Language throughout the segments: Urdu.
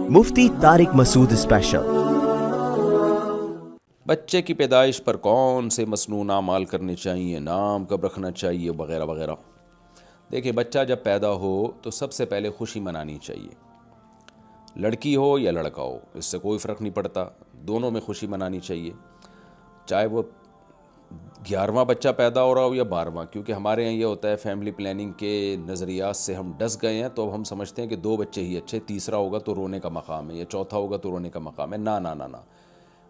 مفتی طارق مسعود اسپیشل۔ بچے کی پیدائش پر کون سے مسنون اعمال کرنے چاہیے، نام کب رکھنا چاہیے وغیرہ وغیرہ۔ دیکھیں، بچہ جب پیدا ہو تو سب سے پہلے خوشی منانی چاہیے، لڑکی ہو یا لڑکا ہو اس سے کوئی فرق نہیں پڑتا، دونوں میں خوشی منانی چاہیے، چاہے وہ 11واں بچہ پیدا ہو رہا ہو یا 12واں، کیونکہ ہمارے یہاں یہ ہوتا ہے فیملی پلاننگ کے نظریات سے ہم ڈس گئے ہیں، تو اب ہم سمجھتے ہیں کہ 2 بچے ہی اچھے، تیسرا ہوگا تو رونے کا مقام ہے یا چوتھا ہوگا تو رونے کا مقام ہے۔ نہ نہ نہ نہ،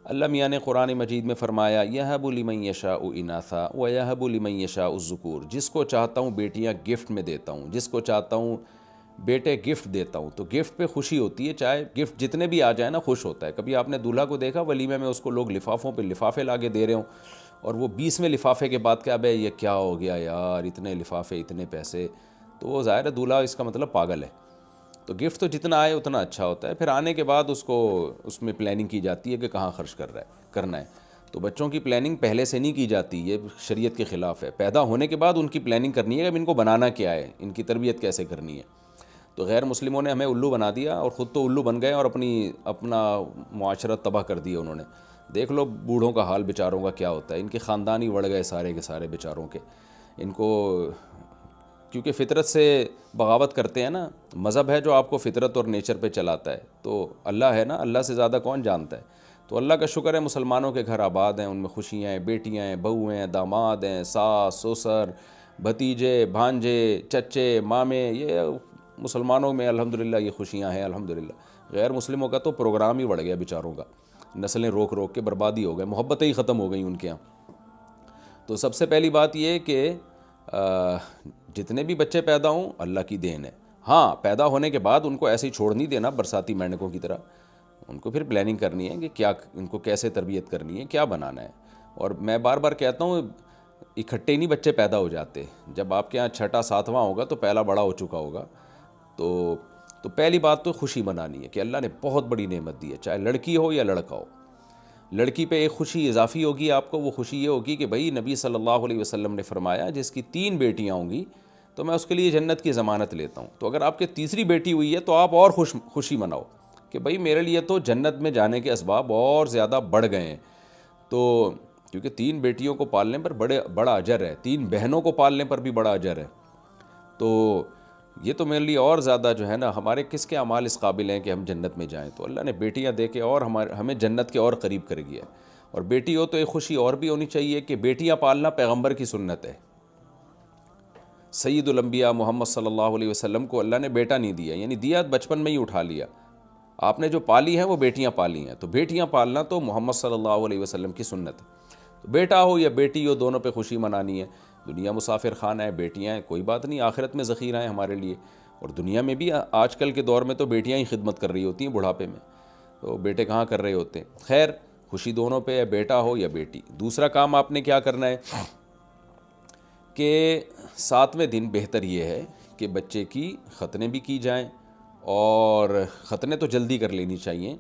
اللہ میاں نے قرآن مجید میں فرمایا یَهَبُ لِمَن یَشَاءُ إِنَاثًا وَيَهَبُ لِمَن یَشَاءُ الذُّکُورَ، جس کو چاہتا ہوں بیٹیاں گفٹ میں دیتا ہوں، جس کو چاہتا ہوں بیٹے گفٹ دیتا ہوں۔ تو گفٹ پہ خوشی ہوتی ہے، چاہے گفٹ جتنے بھی آ جائیں نا خوش ہوتا ہے۔ کبھی آپ نے دولہا کو دیکھا ولیمے میں اس کو لوگ لفافوں پہ لفافے لا کے دے رہے ہوں، اور وہ 20ویں لفافے کے بعد کیا بھائی یہ کیا ہو گیا یار، اتنے لفافے اتنے پیسے، تو وہ ظاہر ہے دولہا اس کا مطلب پاگل ہے۔ تو گفٹ تو جتنا آئے اتنا اچھا ہوتا ہے، پھر آنے کے بعد اس میں پلاننگ کی جاتی ہے کہ کہاں خرچ کرنا ہے۔ تو بچوں کی پلاننگ پہلے سے نہیں کی جاتی، یہ شریعت کے خلاف ہے۔ پیدا ہونے کے بعد ان کی پلاننگ کرنی ہے کہ اب ان کو بنانا کیا ہے، ان کی تربیت کیسے کرنی ہے۔ تو غیر مسلموں نے ہمیں الو بنا دیا اور خود تو الو بن گئے اور اپنا معاشرت تباہ کر دیا انہوں نے۔ دیکھ لو بوڑھوں کا حال بیچاروں کا کیا ہوتا ہے، ان کے خاندان ہی بڑھ گئے سارے کے سارے بیچاروں کے، ان کو کیونکہ فطرت سے بغاوت کرتے ہیں نا۔ مذہب ہے جو آپ کو فطرت اور نیچر پہ چلاتا ہے، تو اللہ ہے نا، اللہ سے زیادہ کون جانتا ہے۔ تو اللہ کا شکر ہے مسلمانوں کے گھر آباد ہیں، ان میں خوشیاں ہیں، بیٹیاں ہیں، بہو ہیں، داماد ہیں، ساس سسر، بھتیجے بھانجے، چچے مامے، یہ مسلمانوں میں الحمدللہ یہ خوشیاں ہیں الحمدللہ۔ غیر مسلموں کا تو پروگرام ہی بڑھ گیا بیچاروں کا، نسلیں روک روک کے بربادی ہو گئے، محبتیں ہی ختم ہو گئیں ان کے یہاں۔ تو سب سے پہلی بات یہ کہ جتنے بھی بچے پیدا ہوں اللہ کی دین ہے۔ ہاں، پیدا ہونے کے بعد ان کو ایسے ہی چھوڑ نہیں دینا برساتی مینڈکوں کی طرح، ان کو پھر پلاننگ کرنی ہے کہ کیا ان کو کیسے تربیت کرنی ہے، کیا بنانا ہے۔ اور میں بار بار کہتا ہوں اکٹھے نہیں بچے پیدا ہو جاتے، جب آپ کے ہاں 6واں 7واں ہوگا تو پہلا بڑا ہو چکا ہوگا۔ تو پہلی بات تو خوشی منانی ہے کہ اللہ نے بہت بڑی نعمت دی ہے، چاہے لڑکی ہو یا لڑکا ہو۔ لڑکی پہ ایک خوشی اضافی ہوگی آپ کو، وہ خوشی یہ ہوگی کہ بھئی نبی صلی اللہ علیہ وسلم نے فرمایا جس کی 3 بیٹیاں ہوں گی تو میں اس کے لیے جنت کی ضمانت لیتا ہوں۔ تو اگر آپ کے تیسری بیٹی ہوئی ہے تو آپ اور خوشی مناؤ کہ بھئی میرے لیے تو جنت میں جانے کے اسباب اور زیادہ بڑھ گئے ہیں۔ تو کیونکہ 3 بیٹیوں کو پالنے پر بڑا اجر ہے، 3 بہنوں کو پالنے پر بھی بڑا اجر ہے۔ تو یہ تو میرے لیے اور زیادہ جو ہے نا، ہمارے کس کے اعمال اس قابل ہیں کہ ہم جنت میں جائیں۔ تو اللہ نے بیٹیاں دے کے اور ہمیں جنت کے اور قریب کر گیا ہے۔ اور بیٹی ہو تو ایک خوشی اور بھی ہونی چاہیے کہ بیٹیاں پالنا پیغمبر کی سنت ہے۔ سید الانبیاء محمد صلی اللہ علیہ وسلم کو اللہ نے بیٹا نہیں دیا، یعنی دیا بچپن میں ہی اٹھا لیا۔ آپ نے جو پالی ہیں وہ بیٹیاں پالی ہیں، تو بیٹیاں پالنا تو محمد صلی اللہ علیہ وسلم کی سنت ہے۔ تو بیٹا ہو یا بیٹی ہو دونوں پہ خوشی منانی ہے۔ دنیا مسافر خانہ ہے، بیٹیاں ہیں کوئی بات نہیں، آخرت میں ذخیرہ ہیں ہمارے لیے۔ اور دنیا میں بھی آج کل کے دور میں تو بیٹیاں ہی خدمت کر رہی ہوتی ہیں بڑھاپے میں، تو بیٹے کہاں کر رہے ہوتے ہیں۔ خیر، خوشی دونوں پہ ہے، بیٹا ہو یا بیٹی۔ دوسرا کام آپ نے کیا کرنا ہے کہ 7ویں دن بہتر یہ ہے کہ بچے کی ختنیں بھی کی جائیں، اور ختنیں تو جلدی کر لینی چاہیے،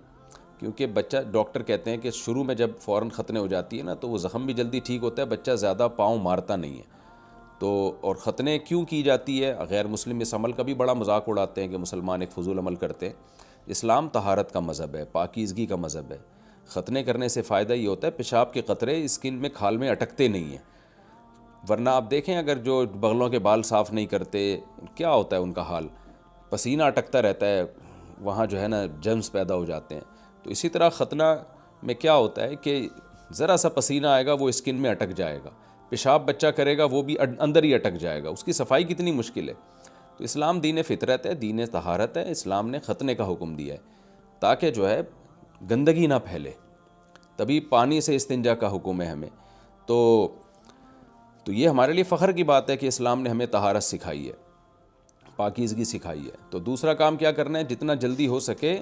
کیونکہ بچہ ڈاکٹر کہتے ہیں کہ شروع میں جب فوراً ختنیں ہو جاتی ہے نا تو وہ زخم بھی جلدی ٹھیک ہوتا ہے، بچہ زیادہ پاؤں مارتا نہیں ہے۔ تو اور ختنیں کیوں کی جاتی ہے؟ غیر مسلم اس عمل کا بھی بڑا مذاق اڑاتے ہیں کہ مسلمان ایک فضول عمل کرتے ہیں۔ اسلام طہارت کا مذہب ہے، پاکیزگی کا مذہب ہے۔ ختنیں کرنے سے فائدہ یہ ہوتا ہے پیشاب کے قطرے اسکن میں کھال میں اٹکتے نہیں ہیں، ورنہ آپ دیکھیں اگر جو بغلوں کے بال صاف نہیں کرتے کیا ہوتا ہے ان کا حال، پسینہ اٹکتا رہتا ہے، وہاں جو ہے نا جرمز پیدا ہو جاتے ہیں۔ تو اسی طرح ختنہ میں کیا ہوتا ہے کہ ذرا سا پسینہ آئے گا وہ اسکن میں اٹک جائے گا، پیشاب بچہ کرے گا وہ بھی اندر ہی اٹک جائے گا، اس کی صفائی کتنی مشکل ہے۔ تو اسلام دین فطرت ہے، دین طہارت ہے، اسلام نے ختنے کا حکم دیا ہے تاکہ جو ہے گندگی نہ پھیلے، تبھی پانی سے استنجا کا حکم ہے ہمیں۔ تو یہ ہمارے لیے فخر کی بات ہے کہ اسلام نے ہمیں طہارت سکھائی ہے، پاکیزگی سکھائی ہے۔ تو دوسرا کام کیا کرنا ہے، جتنا جلدی ہو سکے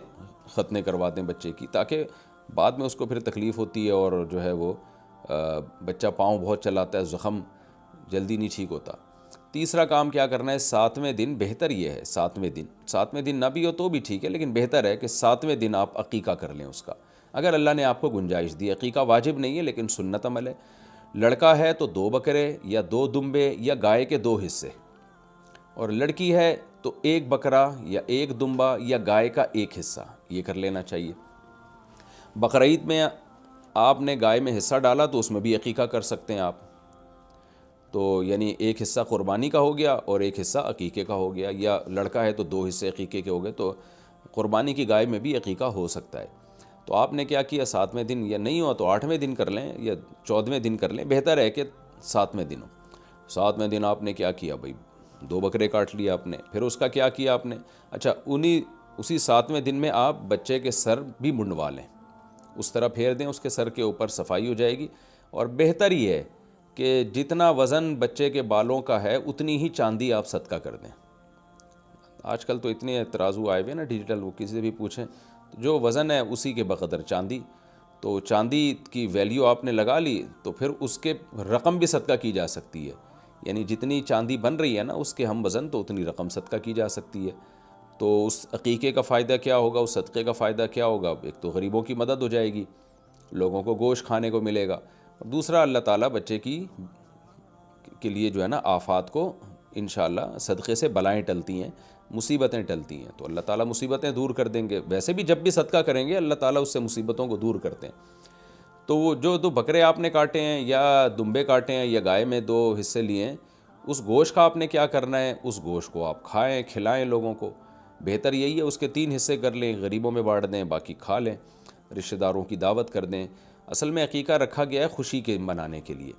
ختنے کروا دیں بچے کی، تاکہ بعد میں اس کو پھر تکلیف ہوتی ہے اور جو ہے وہ بچہ پاؤں بہت چلاتا ہے، زخم جلدی نہیں ٹھیک ہوتا۔ تیسرا کام کیا کرنا ہے، 7ویں دن بہتر یہ ہے، 7ویں دن نہ بھی ہو تو بھی ٹھیک ہے، لیکن بہتر ہے کہ 7ویں دن آپ عقیقہ کر لیں اس کا، اگر اللہ نے آپ کو گنجائش دی۔ عقیقہ واجب نہیں ہے لیکن سنت عمل ہے۔ لڑکا ہے تو 2 بکرے یا 2 دمبے یا گائے کے 2 حصے، اور لڑکی ہے تو ایک بکرا یا ایک دمبا یا گائے کا ایک حصہ یہ کر لینا چاہیے۔ بقرعید میں آپ نے گائے میں حصہ ڈالا تو اس میں بھی عقیقہ کر سکتے ہیں آپ، تو یعنی ایک حصہ قربانی کا ہو گیا اور ایک حصہ عقیقے کا ہو گیا، یا لڑکا ہے تو 2 حصے عقیقے کے ہو گئے، تو قربانی کی گائے میں بھی عقیقہ ہو سکتا ہے۔ تو آپ نے کیا کیا، 7ویں دن، یا نہیں ہوا تو 8ویں دن کر لیں یا 14ویں دن کر لیں، بہتر ہے کہ 7ویں دن ہو۔ 7ویں دن آپ نے کیا کیا بھائی، 2 بکرے کاٹ لیے آپ نے، پھر اس کا کیا کیا آپ نے، اچھا اسی 7ویں دن میں آپ بچے کے سر بھی منڈوا لیں، اس طرح پھیر دیں، اس کے سر کے اوپر صفائی ہو جائے گی۔ اور بہتر یہ ہے کہ جتنا وزن بچے کے بالوں کا ہے اتنی ہی چاندی آپ صدقہ کر دیں۔ آج کل تو اتنے ترازو آئے ہوئے نا ڈیجیٹل، وہ کسی سے بھی پوچھیں جو وزن ہے اسی کے بقدر چاندی، تو چاندی کی ویلیو آپ نے لگا لی تو پھر اس کے رقم بھی صدقہ کی جا سکتی ہے، یعنی جتنی چاندی بن رہی ہے نا اس کے ہم وزن تو اتنی رقم صدقہ کی جا سکتی ہے۔ تو اس عقیقے کا فائدہ کیا ہوگا، اس صدقے کا فائدہ کیا ہوگا، ایک تو غریبوں کی مدد ہو جائے گی، لوگوں کو گوشت کھانے کو ملے گا، اور دوسرا اللہ تعالیٰ بچے کے لیے جو ہے نا آفات کو انشاءاللہ صدقے سے بلائیں ٹلتی ہیں، مصیبتیں ٹلتی ہیں، تو اللہ تعالیٰ مصیبتیں دور کر دیں گے۔ ویسے بھی جب بھی صدقہ کریں گے اللہ تعالیٰ اس سے مصیبتوں کو دور کرتے ہیں۔ تو وہ جو 2 بکرے آپ نے کاٹے ہیں یا دمبے کاٹے ہیں یا گائے میں 2 حصے لیے ہیں، اس گوشت کا آپ نے کیا کرنا ہے، اس گوشت کو آپ کھائیں، کھلائیں لوگوں کو، بہتر یہی ہے اس کے 3 حصے کر لیں، غریبوں میں بانٹ دیں، باقی کھا لیں، رشتہ داروں کی دعوت کر دیں۔ اصل میں عقیقہ رکھا گیا ہے خوشی کے منانے کے لیے،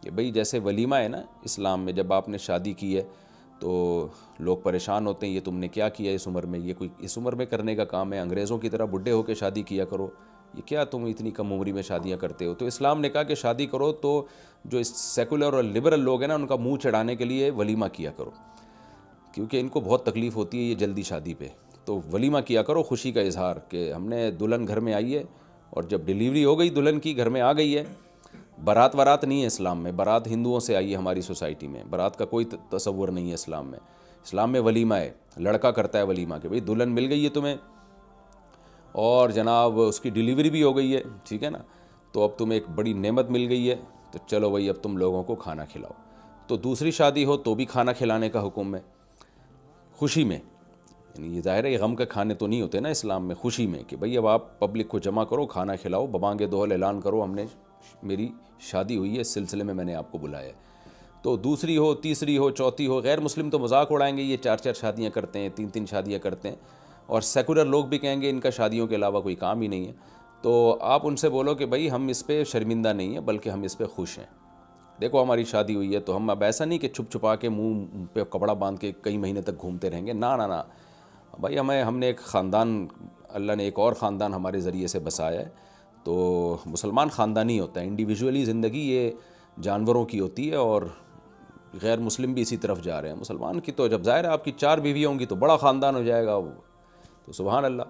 کہ بھئی جیسے ولیمہ ہے نا اسلام میں، جب آپ نے شادی کی ہے تو لوگ پریشان ہوتے ہیں یہ تم نے کیا کیا اس عمر میں، یہ کوئی اس عمر میں کرنے کا کام ہے، انگریزوں کی طرح بڈھے ہو کے شادی کیا کرو، یہ کیا تم اتنی کم عمری میں شادیاں کرتے ہو۔ تو اسلام نے کہا کہ شادی کرو تو جو سیکولر اور لبرل لوگ ہیں نا ان کا منہ چڑھانے کے لیے ولیمہ کیا کرو، کیونکہ ان کو بہت تکلیف ہوتی ہے یہ جلدی شادی پہ، تو ولیمہ کیا کرو، خوشی کا اظہار کہ ہم نے دلہن گھر میں آئی ہے، اور جب ڈیلیوری ہو گئی دلہن کی گھر میں آ گئی ہے، بارات نہیں ہے اسلام میں، بارات ہندوؤں سے آئی ہے ہماری سوسائٹی میں، بارات کا کوئی تصور نہیں ہے اسلام میں۔ اسلام میں ولیمہ ہے، لڑکا کرتا ہے ولیمہ کہ بھئی دلہن مل گئی ہے تمہیں، اور جناب اس کی ڈیلیوری بھی ہو گئی ہے، ٹھیک ہے نا، تو اب تمہیں ایک بڑی نعمت مل گئی ہے، تو چلو بھئی اب تم لوگوں کو کھانا کھلاؤ۔ تو دوسری شادی ہو تو بھی کھانا کھلانے کا حکم ہے، خوشی میں، یعنی یہ ظاہر ہے یہ غم کے کھانے تو نہیں ہوتے نا اسلام میں، خوشی میں کہ بھئی اب آپ پبلک کو جمع کرو، کھانا کھلاؤ، ببانگ دوہل اعلان کرو میری شادی ہوئی ہے، اس سلسلے میں نے آپ کو بلایا ہے۔ تو دوسری ہو، تیسری ہو، چوتھی ہو، غیر مسلم تو مذاق اڑائیں گے، یہ 4 شادیاں کرتے ہیں، 3 شادیاں کرتے ہیں، اور سیکولر لوگ بھی کہیں گے ان کا شادیوں کے علاوہ کوئی کام ہی نہیں ہے۔ تو آپ ان سے بولو کہ بھئی ہم اس پہ شرمندہ نہیں ہیں بلکہ ہم اس پہ خوش ہیں، دیکھو ہماری شادی ہوئی ہے تو ہم اب ایسا نہیں کہ چھپ چھپا کے منہ پہ کپڑا باندھ کے کئی مہینے تک گھومتے رہیں گے، نہ بھائی ہم نے ایک خاندان، اللہ نے ایک اور خاندان ہمارے ذریعے سے بسایا ہے، تو مسلمان خاندانی ہوتا ہے، انڈیویجولی زندگی یہ جانوروں کی ہوتی ہے، اور غیر مسلم بھی اسی طرف جا رہے ہیں۔ مسلمان کی تو جب ظاہر ہے آپ کی 4 بیویاں ہوں گی تو بڑا خاندان ہو جائے گا وہ، تو سبحان اللہ۔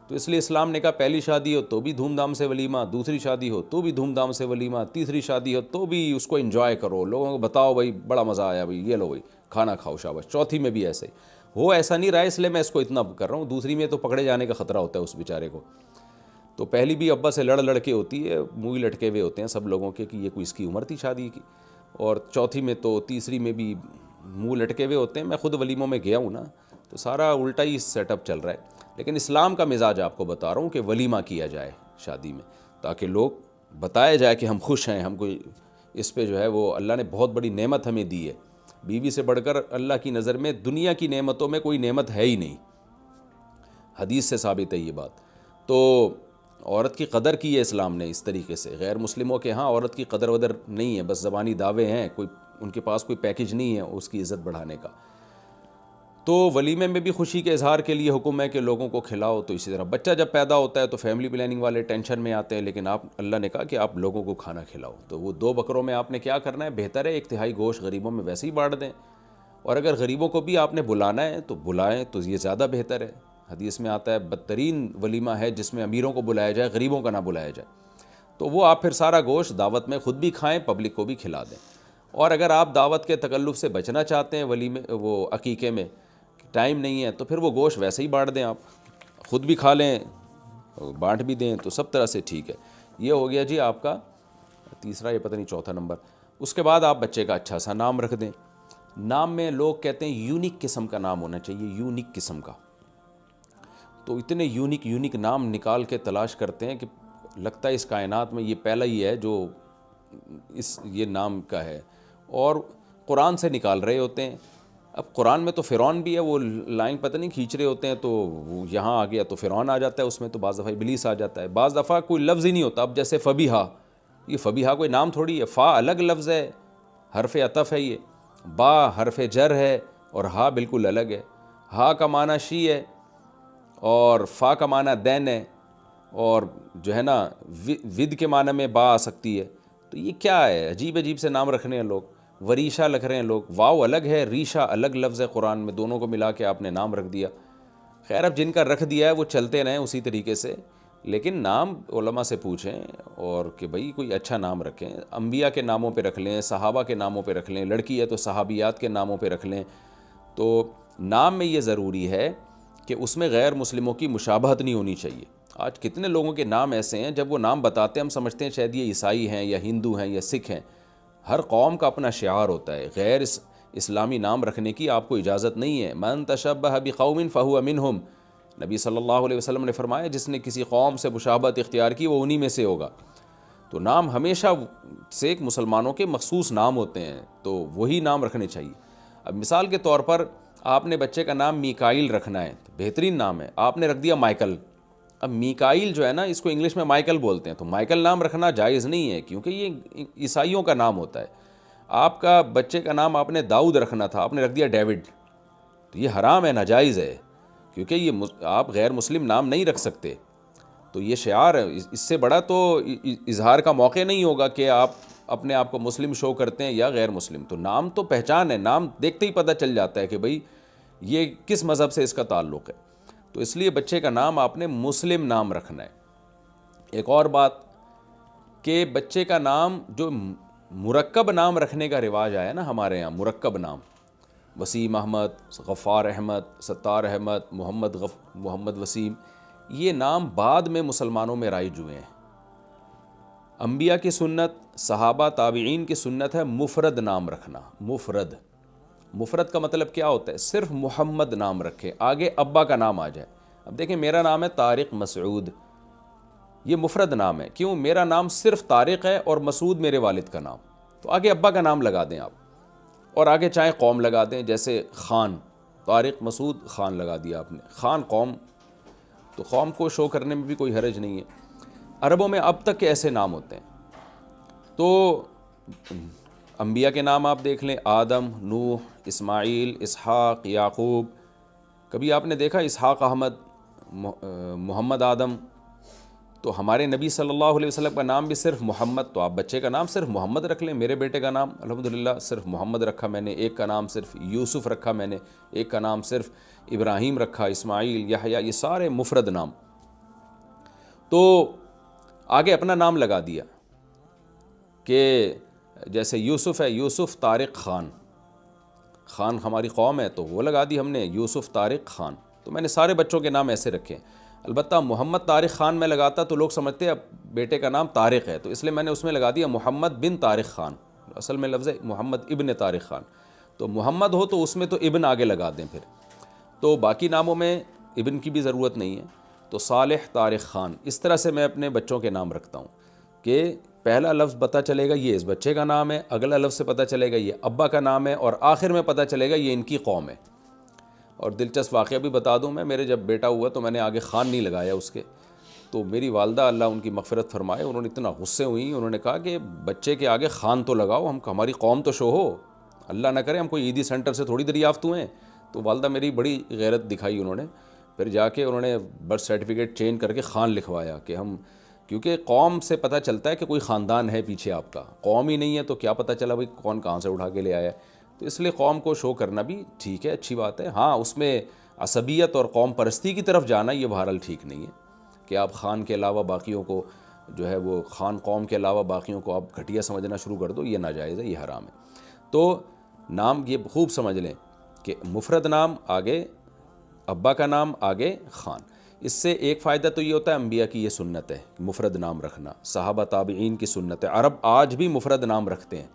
تو اس لیے اسلام نے کہا پہلی شادی ہو تو بھی دھوم دھام سے ولیمہ، دوسری شادی ہو تو بھی دھوم دھام سے ولیمہ، تیسری شادی ہو تو بھی اس کو انجوائے کرو، لوگوں کو بتاؤ بھائی بڑا مزہ آیا بھائی، یہ لو بھائی کھانا کھاؤ شاباش، چوتھی میں بھی ایسے ہو، ایسا نہیں رہا اس لیے میں اس کو اتنا کر رہا ہوں، دوسری میں تو پکڑے جانے کا خطرہ ہوتا ہے اس بیچارے کو۔ تو پہلی بھی ابا سے لڑ کے ہوتی ہے، منہ لٹکے ہوئے ہوتے ہیں سب لوگوں کے کہ یہ کوئی اس کی عمر تھی شادی کی، اور چوتھی میں تو تیسری میں بھی منہ لٹکے ہوئے ہوتے ہیں۔ میں خود ولیموں میں گیا ہوں نا، تو سارا الٹا ہی سیٹ اپ چل رہا ہے، لیکن اسلام کا مزاج آپ کو بتا رہا ہوں کہ ولیمہ کیا جائے شادی میں، تاکہ لوگ بتایا جائے کہ ہم خوش ہیں، ہم کوئی اس پہ جو ہے وہ اللہ نے بہت بڑی نعمت ہمیں دی ہے، بیوی سے بڑھ کر اللہ کی نظر میں دنیا کی نعمتوں میں کوئی نعمت ہے ہی نہیں، حدیث سے ثابت ہے یہ بات۔ تو عورت کی قدر کی ہے اسلام نے اس طریقے سے، غیر مسلموں کے ہاں عورت کی قدر ودر نہیں ہے، بس زبانی دعوے ہیں، کوئی ان کے پاس کوئی پیکج نہیں ہے اس کی عزت بڑھانے کا۔ تو ولیمے میں بھی خوشی کے اظہار کے لیے حکم ہے کہ لوگوں کو کھلاؤ، تو اسی طرح بچہ جب پیدا ہوتا ہے تو فیملی پلاننگ والے ٹینشن میں آتے ہیں، لیکن اللہ نے کہا کہ آپ لوگوں کو کھانا کھلاؤ، تو وہ 2 بکروں میں آپ نے کیا کرنا ہے، بہتر ہے 1/3 گوشت غریبوں میں ویسے ہی بانٹ دیں، اور اگر غریبوں کو بھی آپ نے بلانا ہے تو بلائیں، تو یہ زیادہ بہتر ہے۔ حدیث میں آتا ہے بدترین ولیمہ ہے جس میں امیروں کو بلایا جائے، غریبوں کا نہ بلایا جائے، تو وہ آپ پھر سارا گوشت دعوت میں خود بھی کھائیں، پبلک کو بھی کھلا دیں۔ اور اگر آپ دعوت کے تکلف سے بچنا چاہتے ہیں ولیمے وہ عقیقے میں ٹائم نہیں ہے، تو پھر وہ گوشت ویسے ہی بانٹ دیں، آپ خود بھی کھا لیں بانٹ بھی دیں، تو سب طرح سے ٹھیک ہے۔ یہ ہو گیا جی آپ کا تیسرا، یہ پتہ نہیں چوتھا نمبر۔ اس کے بعد آپ بچے کا اچھا سا نام رکھ دیں، نام میں لوگ کہتے ہیں یونیک قسم کا نام ہونا چاہیے، یونیک قسم کا، تو اتنے یونیک نام نکال کے تلاش کرتے ہیں کہ لگتا ہے اس کائنات میں یہ پہلا ہی ہے جو یہ نام کا ہے، اور قرآن سے نکال رہے ہوتے ہیں۔ اب قرآن میں تو فرعون بھی ہے، وہ لائن پتہ نہیں کھینچ رہے ہوتے ہیں تو وہ یہاں آ گیا تو فرعون آ جاتا ہے، اس میں تو بعض دفعہ ابلیس آ جاتا ہے، بعض دفعہ کوئی لفظ ہی نہیں ہوتا۔ اب جیسے فبیہا، یہ فبیہا کوئی نام تھوڑی ہے، فا الگ لفظ ہے، حرف عطف ہے، یہ با حرف جر ہے، اور ہا بالکل الگ ہے۔ ہا کا معنی شی ہے اور فا کا معنی دین ہے، اور جو ہے نا ود کے معنی میں با آ سکتی ہے۔ تو یہ کیا ہے، عجیب عجیب سے نام رکھنے ہیں لوگ۔ وریشہ لکھ رہے ہیں لوگ، واو الگ ہے، ریشہ الگ لفظ ہے قرآن میں، دونوں کو ملا کے آپ نے نام رکھ دیا۔ خیر اب جن کا رکھ دیا ہے وہ چلتے رہیں اسی طریقے سے، لیکن نام علماء سے پوچھیں اور کہ بھئی کوئی اچھا نام رکھیں۔ انبیاء کے ناموں پہ رکھ لیں، صحابہ کے ناموں پہ رکھ لیں، لڑکی ہے تو صحابیات کے ناموں پہ رکھ لیں۔ تو نام میں یہ ضروری ہے کہ اس میں غیر مسلموں کی مشابہت نہیں ہونی چاہیے۔ آج کتنے لوگوں کے نام ایسے ہیں جب وہ نام بتاتے ہیں ہم سمجھتے ہیں شاید یہ عیسائی ہیں یا ہندو ہیں یا سکھ ہیں۔ ہر قوم کا اپنا شعار ہوتا ہے، غیر اسلامی نام رکھنے کی آپ کو اجازت نہیں ہے۔ من تشبہ بقوم فہو منہم، نبی صلی اللہ علیہ وسلم نے فرمایا جس نے کسی قوم سے مشابہت اختیار کی وہ انہی میں سے ہوگا۔ تو نام ہمیشہ سکھ مسلمانوں کے مخصوص نام ہوتے ہیں، تو وہی نام رکھنے چاہیے۔ اب مثال کے طور پر آپ نے بچے کا نام میکائل رکھنا ہے، تو بہترین نام ہے، آپ نے رکھ دیا مائیکل۔ اب میکائل جو ہے نا اس کو انگلش میں مائیکل بولتے ہیں، تو مائیکل نام رکھنا جائز نہیں ہے کیونکہ یہ عیسائیوں کا نام ہوتا ہے۔ آپ کا بچے کا نام آپ نے داؤد رکھنا تھا، آپ نے رکھ دیا ڈیوڈ، تو یہ حرام ہے، ناجائز ہے، کیونکہ یہ آپ غیر مسلم نام نہیں رکھ سکتے۔ تو یہ شعار ہے، اس سے بڑا تو اظہار کا موقع نہیں ہوگا کہ آپ اپنے آپ کو مسلم شو کرتے ہیں یا غیر مسلم۔ تو نام تو پہچان ہے، نام دیکھتے ہی پتہ چل جاتا ہے کہ بھئی یہ کس مذہب سے اس کا تعلق ہے۔ تو اس لیے بچے کا نام آپ نے مسلم نام رکھنا ہے۔ ایک اور بات کہ بچے کا نام جو مرکب نام رکھنے کا رواج آیا نا ہمارے ہاں، مرکب نام، وسیم احمد، غفار احمد، ستار احمد، محمد وسیم، یہ نام بعد میں مسلمانوں میں رائج ہوئے ہیں۔ انبیاء کی سنت، صحابہ تابعین کی سنت ہے مفرد نام رکھنا۔ مفرد کا مطلب کیا ہوتا ہے؟ صرف محمد نام رکھے، آگے ابا کا نام آ جائے۔ اب دیکھیں میرا نام ہے طارق مسعود، یہ مفرد نام ہے، کیوں؟ میرا نام صرف طارق ہے اور مسعود میرے والد کا نام، تو آگے ابا کا نام لگا دیں آپ، اور آگے چاہے قوم لگا دیں، جیسے خان، طارق مسعود خان لگا دیا آپ نے، خان قوم، تو قوم کو شو کرنے میں بھی کوئی حرج نہیں ہے۔ عربوں میں اب تک کے ایسے نام ہوتے ہیں۔ تو انبیاء کے نام آپ دیکھ لیں، آدم، نوح، اسماعیل، اسحاق، یعقوب۔ کبھی آپ نے دیکھا اسحاق احمد، محمد آدم؟ تو ہمارے نبی صلی اللہ علیہ وسلم کا نام بھی صرف محمد، تو آپ بچے کا نام صرف محمد رکھ لیں۔ میرے بیٹے کا نام الحمدللہ صرف محمد رکھا میں نے، ایک کا نام صرف یوسف رکھا میں نے، ایک کا نام صرف ابراہیم رکھا، اسماعیل، یحییٰ، یہ سارے مفرد نام۔ تو آگے اپنا نام لگا دیا کہ جیسے یوسف ہے، یوسف طارق خان، خان ہماری قوم ہے تو وہ لگا دی ہم نے، یوسف طارق خان۔ تو میں نے سارے بچوں کے نام ایسے رکھے۔ البتہ محمد طارق خان میں لگاتا تو لوگ سمجھتے ہیں اب بیٹے کا نام طارق ہے، تو اس لیے میں نے اس میں لگا دیا محمد بن طارق خان، اصل میں لفظ ہے محمد ابن طارق خان۔ تو محمد ہو تو اس میں تو ابن آگے لگا دیں پھر، تو باقی ناموں میں ابن کی بھی ضرورت نہیں ہے۔ تو صالح طارق خان، اس طرح سے میں اپنے بچوں کے نام رکھتا ہوں کہ پہلا لفظ پتہ چلے گا یہ اس بچے کا نام ہے، اگلا لفظ سے پتہ چلے گا یہ ابا کا نام ہے، اور آخر میں پتہ چلے گا یہ ان کی قوم ہے۔ اور دلچسپ واقعہ بھی بتا دوں، میں میرے جب بیٹا ہوا تو میں نے آگے خان نہیں لگایا اس کے، تو میری والدہ اللہ ان کی مغفرت فرمائے، انہوں نے اتنا غصے ہوئی، انہوں نے کہا کہ بچے کے آگے خان تو لگاؤ، ہماری قوم تو شو ہو، اللہ نہ کرے ہم کوئی عیدی سینٹر سے تھوڑی دریافت ہوئے ہیں۔ تو والدہ میری بڑی غیرت دکھائی انہوں نے، پھر جا کے انہوں نے برتھ سرٹیفکیٹ چینج کر کے خان لکھوایا کہ ہم، کیونکہ قوم سے پتہ چلتا ہے کہ کوئی خاندان ہے پیچھے، آپ کا قوم ہی نہیں ہے تو کیا پتہ چلا بھائی کون کہاں سے اٹھا کے لے آیا ہے۔ تو اس لیے قوم کو شو کرنا بھی ٹھیک ہے، اچھی بات ہے، ہاں اس میں عصبیت اور قوم پرستی کی طرف جانا یہ بہرحال ٹھیک نہیں ہے کہ آپ خان کے علاوہ باقیوں کو جو ہے وہ خان قوم کے علاوہ باقیوں کو آپ گھٹیا سمجھنا شروع کر دو، یہ ناجائز ہے، یہ حرام ہے۔ تو نام یہ خوب سمجھ لیں کہ مفرد نام آگے ابا کا نام آگے خان۔ اس سے ایک فائدہ تو یہ ہوتا ہے، انبیاء کی یہ سنت ہے مفرد نام رکھنا، صحابہ تابعین کی سنت ہے، عرب آج بھی مفرد نام رکھتے ہیں،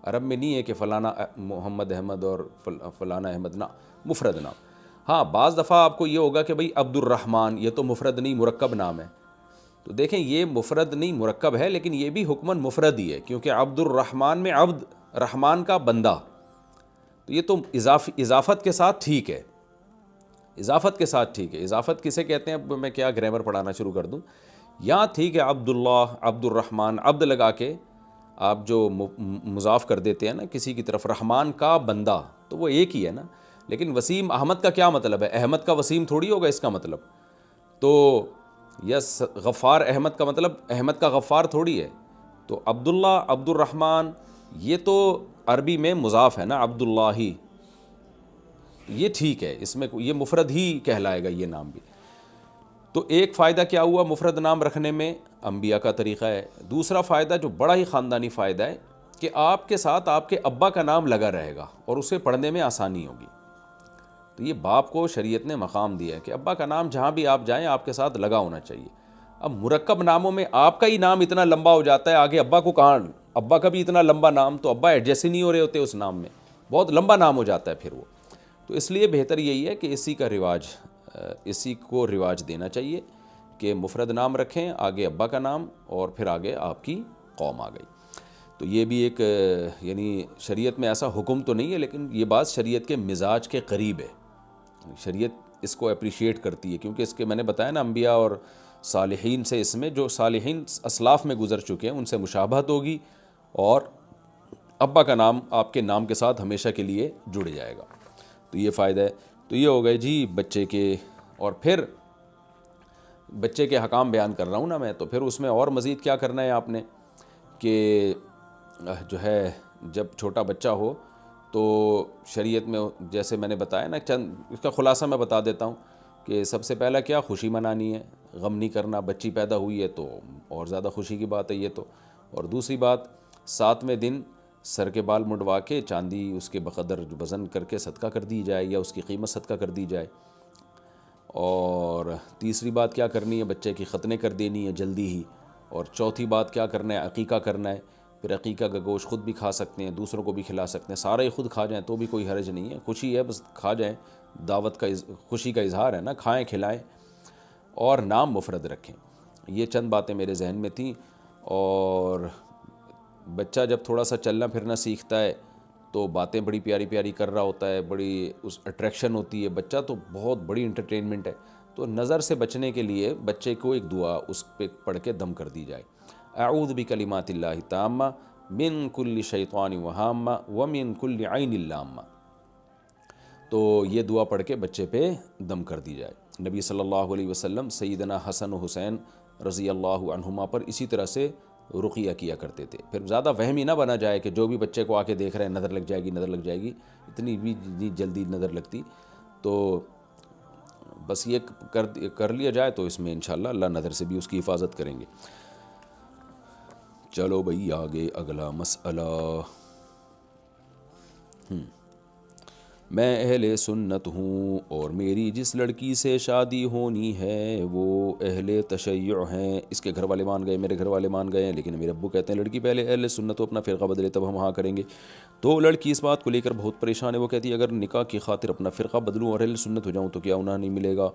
عرب میں نہیں ہے کہ فلانا محمد احمد اور فلانا احمد، نہ، مفرد نام. ہاں بعض دفعہ آپ کو یہ ہوگا کہ بھئی عبد الرحمن، یہ تو مفرد نہیں مرکب نام ہے. تو دیکھیں یہ مفرد نہیں مرکب ہے، لیکن یہ بھی حکماً مفرد ہی ہے، کیونکہ عبد الرحمن میں عبد، رحمان کا بندہ، تو یہ تو اضافت کے ساتھ ٹھیک ہے، اضافت کے ساتھ ٹھیک ہے. اضافت کسے کہتے ہیں؟ اب میں کیا گرامر پڑھانا شروع کر دوں. یہاں ٹھیک ہے عبداللہ، عبد الرحمن، عبد لگا کے آپ جو مضاف کر دیتے ہیں نا کسی کی طرف، رحمان کا بندہ، تو وہ ایک ہی ہے نا. لیکن وسیم احمد کا کیا مطلب ہے؟ احمد کا وسیم تھوڑی ہوگا اس کا مطلب. تو یس غفار احمد کا مطلب احمد کا غفار تھوڑی ہے. تو عبداللہ، عبد الرحمن، یہ تو عربی میں مضاف ہے نا، عبداللہ ہی، یہ ٹھیک ہے، اس میں یہ مفرد ہی کہلائے گا یہ نام بھی. تو ایک فائدہ کیا ہوا مفرد نام رکھنے میں؟ انبیاء کا طریقہ ہے. دوسرا فائدہ جو بڑا ہی خاندانی فائدہ ہے کہ آپ کے ساتھ آپ کے ابا کا نام لگا رہے گا اور اسے پڑھنے میں آسانی ہوگی. تو یہ باپ کو شریعت نے مقام دیا ہے کہ ابا کا نام جہاں بھی آپ جائیں آپ کے ساتھ لگا ہونا چاہیے. اب مرکب ناموں میں آپ کا ہی نام اتنا لمبا ہو جاتا ہے، آگے ابا کو کہاں، ابا کا بھی اتنا لمبا نام، تو ابا ایڈجسٹ ہی نہیں ہو رہے ہوتے اس نام میں، بہت لمبا نام ہو جاتا ہے پھر وہ. تو اس لیے بہتر یہی ہے کہ اسی کو رواج دینا چاہیے کہ مفرد نام رکھیں، آگے ابا کا نام اور پھر آگے آپ کی قوم آ گئی. تو یہ بھی ایک یعنی شریعت میں ایسا حکم تو نہیں ہے، لیکن یہ بات شریعت کے مزاج کے قریب ہے. شریعت اس کو اپریشیٹ کرتی ہے، کیونکہ اس کے میں نے بتایا نا انبیاء اور صالحین سے، اس میں جو صالحین اسلاف میں گزر چکے ہیں ان سے مشابہت ہوگی، اور ابا کا نام آپ کے نام کے ساتھ ہمیشہ کے لیے جڑ جائے گا. تو یہ فائدہ ہے. تو یہ ہو گئے جی بچے کے. اور پھر بچے کے حکام بیان کر رہا ہوں نا میں، تو پھر اس میں اور مزید کیا کرنا ہے آپ نے کہ جو ہے جب چھوٹا بچہ ہو تو شریعت میں جیسے میں نے بتایا نا، چند اس کا خلاصہ میں بتا دیتا ہوں کہ سب سے پہلا کیا، خوشی منانی ہے، غم نہیں کرنا. بچی پیدا ہوئی ہے تو اور زیادہ خوشی کی بات ہے یہ تو. اور دوسری بات 7ویں دن سر کے بال منڈوا کے چاندی اس کے بقدر وزن کر کے صدقہ کر دی جائے یا اس کی قیمت صدقہ کر دی جائے. اور تیسری بات کیا کرنی ہے، بچے کی ختنیں کر دینی ہے جلدی ہی. اور چوتھی بات کیا کرنا ہے، عقیقہ کرنا ہے. پھر عقیقہ کا گوشت خود بھی کھا سکتے ہیں، دوسروں کو بھی کھلا سکتے ہیں، سارے ہی خود کھا جائیں تو بھی کوئی حرج نہیں ہے، خوشی ہے، بس کھا جائیں، دعوت کا خوشی کا اظہار ہے نا، کھائیں کھلائیں. اور نام مفرد رکھیں. یہ چند باتیں میرے ذہن میں تھیں. اور بچہ جب تھوڑا سا چلنا پھرنا سیکھتا ہے تو باتیں بڑی پیاری پیاری کر رہا ہوتا ہے، بڑی اس اٹریکشن ہوتی ہے. بچہ تو بہت بڑی انٹرٹینمنٹ ہے. تو نظر سے بچنے کے لیے بچے کو ایک دعا اس پہ پڑھ کے دم کر دی جائے، اعوذ بکلمات اللہ التامہ من کل شیطان وہامہ ومن کل عین لامہ. تو یہ دعا پڑھ کے بچے پہ دم کر دی جائے. نبی صلی اللہ علیہ وسلم سیدنا حسن و حسین رضی اللہ عنہما پر اسی طرح سے رقیہ کیا کرتے تھے. پھر زیادہ وہم ہی نہ بنا جائے کہ جو بھی بچے کو آ کے دیکھ رہے ہیں نظر لگ جائے گی، نظر لگ جائے گی، اتنی بھی جلدی نظر لگتی. تو بس یہ کر لیا جائے تو اس میں انشاءاللہ اللہ نظر سے بھی اس کی حفاظت کریں گے. چلو بھئی آگے اگلا مسئلہ. میں اہل سنت ہوں اور میری جس لڑکی سے شادی ہونی ہے وہ اہل تشیع ہیں. اس کے گھر والے مان گئے، میرے گھر والے مان گئے ہیں، لیکن میرے ابو کہتے ہیں لڑکی پہلے اہل سنت ہو، اپنا فرقہ بدلے تب ہم ہاں کریں گے. تو لڑکی اس بات کو لے کر بہت پریشان ہے. وہ کہتی ہے اگر نکاح کی خاطر اپنا فرقہ بدلوں اور اہل سنت ہو جاؤں تو کیا گناہ نہیں ملے گا؟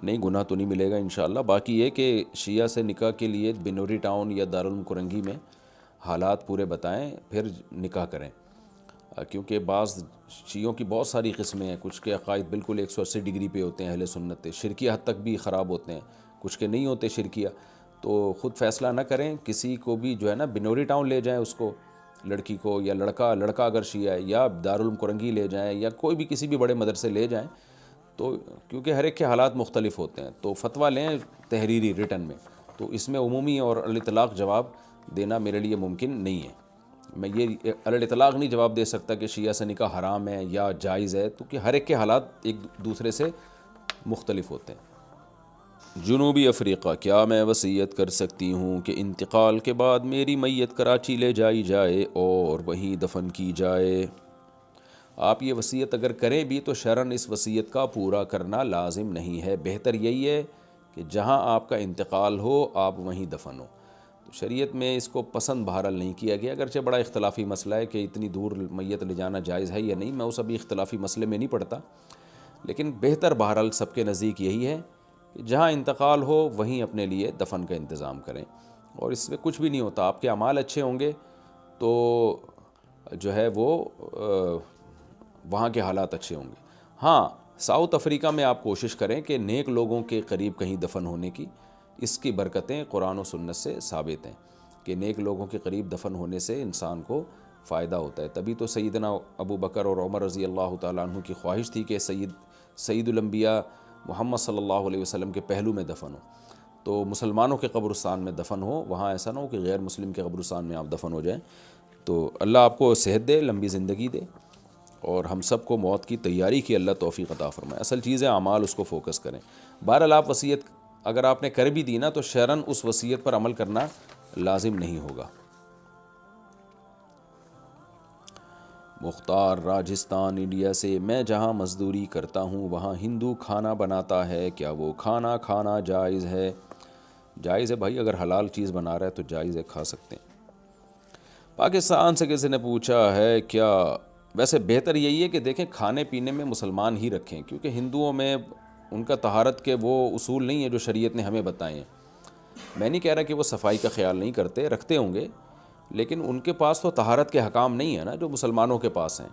نہیں، گناہ تو نہیں ملے گا انشاءاللہ. باقی یہ کہ شیعہ سے نکاح کے لیے بنوری ٹاؤن یا دارالعلوم کرنگی میں حالات پورے بتائیں پھر نکاح کریں، کیونکہ بعض شیعوں کی بہت ساری قسمیں ہیں. کچھ کے عقائد بالکل 180 ڈگری پہ ہوتے ہیں، اہل سنت شرکیہ حد تک بھی خراب ہوتے ہیں، کچھ کے نہیں ہوتے شرکیہ. تو خود فیصلہ نہ کریں، کسی کو بھی جو ہے نا بنوری ٹاؤن لے جائیں اس کو، لڑکی کو، یا لڑکا اگر شیعہ ہے یا دارالعلوم کرنگی لے جائیں یا کوئی بھی کسی بھی بڑے مدرسے لے جائیں. تو کیونکہ ہر ایک کے حالات مختلف ہوتے ہیں، تو فتویٰ لیں تحریری ریٹن میں. تو اس میں عمومی اور الاطلاق جواب دینا میرے لیے ممکن نہیں ہے. میں یہ الاطلاق نہیں جواب دے سکتا کہ شیعہ سے نکاح حرام ہے یا جائز ہے، کیونکہ ہر ایک کے حالات ایک دوسرے سے مختلف ہوتے ہیں. جنوبی افریقہ. کیا میں وصیت کر سکتی ہوں کہ انتقال کے بعد میری میت کراچی لے جائی جائے اور وہیں دفن کی جائے؟ آپ یہ وصیت اگر کریں بھی تو شرعاً اس وصیت کا پورا کرنا لازم نہیں ہے. بہتر یہی ہے کہ جہاں آپ کا انتقال ہو آپ وہیں دفن ہو. شریعت میں اس کو پسند بہرحال نہیں کیا گیا، اگرچہ بڑا اختلافی مسئلہ ہے کہ اتنی دور میت لے جانا جائز ہے یا نہیں، میں اس ابھی اختلافی مسئلے میں نہیں پڑتا، لیکن بہتر بہرحال سب کے نزدیک یہی ہے کہ جہاں انتقال ہو وہیں اپنے لیے دفن کا انتظام کریں، اور اس میں کچھ بھی نہیں ہوتا، آپ کے اعمال اچھے ہوں گے تو جو ہے وہ وہاں کے حالات اچھے ہوں گے۔ ہاں، ساؤتھ افریقہ میں آپ کوشش کریں کہ نیک لوگوں کے قریب کہیں دفن ہونے کی، اس کی برکتیں قرآن و سنت سے ثابت ہیں کہ نیک لوگوں کے قریب دفن ہونے سے انسان کو فائدہ ہوتا ہے۔ تبھی تو سیدنا ابو بکر اور عمر رضی اللہ تعالیٰ عنہ کی خواہش تھی کہ سید الانبیاء محمد صلی اللہ علیہ وسلم کے پہلو میں دفن ہو، تو مسلمانوں کے قبرستان میں دفن ہو، وہاں ایسا نہ ہو کہ غیر مسلم کے قبرستان میں آپ دفن ہو جائیں۔ تو اللہ آپ کو صحت دے، لمبی زندگی دے، اور ہم سب کو موت کی تیاری کی اللہ توفیق عطا فرمائے۔ اصل چیز ہے اعمال، اس کو فوکس کریں۔ بہرحال آپ وصیت اگر آپ نے کر بھی دی نا تو شرعاً اس وصیت پر عمل کرنا لازم نہیں ہوگا۔ مختار راجستھان انڈیا سے، میں جہاں مزدوری کرتا ہوں وہاں ہندو کھانا بناتا ہے، کیا وہ کھانا کھانا جائز ہے؟ جائز ہے بھائی، اگر حلال چیز بنا رہا ہے تو جائز ہے، کھا سکتے ہیں۔ پاکستان سے کسی نے پوچھا ہے کیا، ویسے بہتر یہی ہے کہ دیکھیں کھانے پینے میں مسلمان ہی رکھیں، کیونکہ ہندوؤں میں ان کا طہارت کے وہ اصول نہیں ہے جو شریعت نے ہمیں بتائے ہیں۔ میں نہیں کہہ رہا کہ وہ صفائی کا خیال نہیں کرتے، رکھتے ہوں گے، لیکن ان کے پاس تو طہارت کے حکام نہیں ہیں نا جو مسلمانوں کے پاس ہیں۔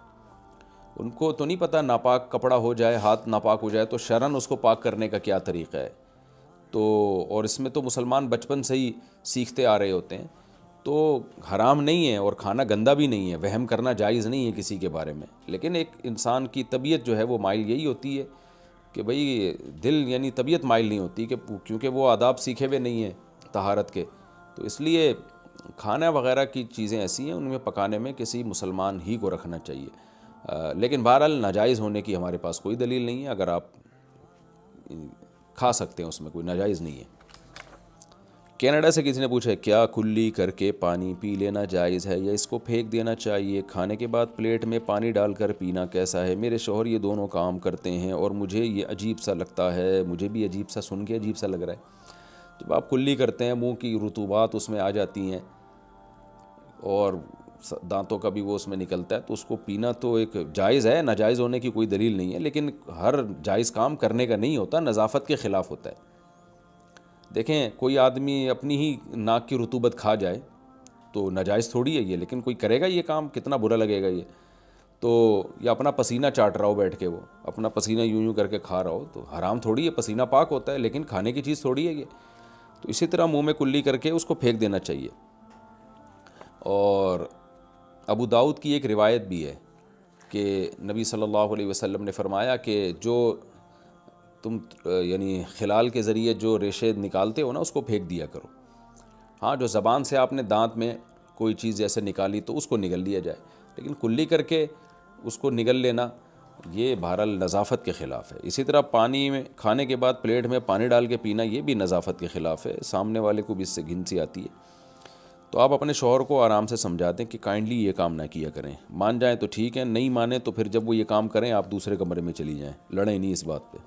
ان کو تو نہیں پتہ ناپاک کپڑا ہو جائے، ہاتھ ناپاک ہو جائے تو شرعاً اس کو پاک کرنے کا کیا طریقہ ہے۔ تو اور اس میں تو مسلمان بچپن سے ہی سیکھتے آ رہے ہوتے ہیں، تو حرام نہیں ہے اور کھانا گندا بھی نہیں ہے، وہم کرنا جائز نہیں ہے کسی کے بارے میں، لیکن ایک انسان کی طبیعت جو ہے وہ مائل یہی ہوتی ہے کہ بھئی دل یعنی طبیعت مائل نہیں ہوتی کہ کیونکہ وہ آداب سیکھے ہوئے نہیں ہیں طہارت کے، تو اس لیے کھانا وغیرہ کی چیزیں ایسی ہیں ان میں پکانے میں کسی مسلمان ہی کو رکھنا چاہیے، لیکن بہرحال ناجائز ہونے کی ہمارے پاس کوئی دلیل نہیں ہے، اگر آپ کھا سکتے ہیں اس میں کوئی ناجائز نہیں ہے۔ کینیڈا سے کسی نے پوچھا کیا کلی کر کے پانی پی لینا جائز ہے یا اس کو پھینک دینا چاہیے؟ کھانے کے بعد پلیٹ میں پانی ڈال کر پینا کیسا ہے؟ میرے شوہر یہ دونوں کام کرتے ہیں اور مجھے یہ عجیب سا لگتا ہے، مجھے بھی عجیب سا سن کے عجیب سا لگ رہا ہے۔ جب آپ کلی کرتے ہیں منہ کی رطوبات اس میں آ جاتی ہیں اور دانتوں کا بھی وہ اس میں نکلتا ہے، تو اس کو پینا تو ایک جائز ہے، ناجائز ہونے کی کوئی دلیل نہیں ہے، لیکن ہر جائز کام کرنے کا نہیں ہوتا، نظافت کے خلاف ہوتا ہے۔ دیکھیں کوئی آدمی اپنی ہی ناک کی رطوبت کھا جائے تو ناجائز تھوڑی ہے یہ، لیکن کوئی کرے گا یہ کام، کتنا برا لگے گا یہ، تو یا اپنا پسینہ چاٹ رہا ہو بیٹھ کے، وہ اپنا پسینہ یوں کر کے کھا رہا ہو، تو حرام تھوڑی ہے، پسینہ پاک ہوتا ہے، لیکن کھانے کی چیز تھوڑی ہے یہ، تو اسی طرح منہ میں کلی کر کے اس کو پھینک دینا چاہیے۔ اور ابو داؤد کی ایک روایت بھی ہے کہ نبی صلی اللہ علیہ وسلم نے فرمایا کہ جو تم یعنی خلال کے ذریعے جو ریشے نکالتے ہو نا اس کو پھینک دیا کرو۔ ہاں، جو زبان سے آپ نے دانت میں کوئی چیز جیسے نکالی تو اس کو نگل لیا جائے، لیکن کلی کر کے اس کو نگل لینا یہ بہرحال نظافت کے خلاف ہے۔ اسی طرح پانی میں کھانے کے بعد پلیٹ میں پانی ڈال کے پینا یہ بھی نظافت کے خلاف ہے، سامنے والے کو بھی اس سے گھن آتی ہے۔ تو آپ اپنے شوہر کو آرام سے سمجھا دیں کہ کائنڈلی یہ کام نہ کیا کریں، مان جائیں تو ٹھیک ہے، نہیں مانیں تو پھر جب وہ یہ کام کریں آپ دوسرے کمرے میں چلی جائیں، لڑیں نہیں اس بات پہ۔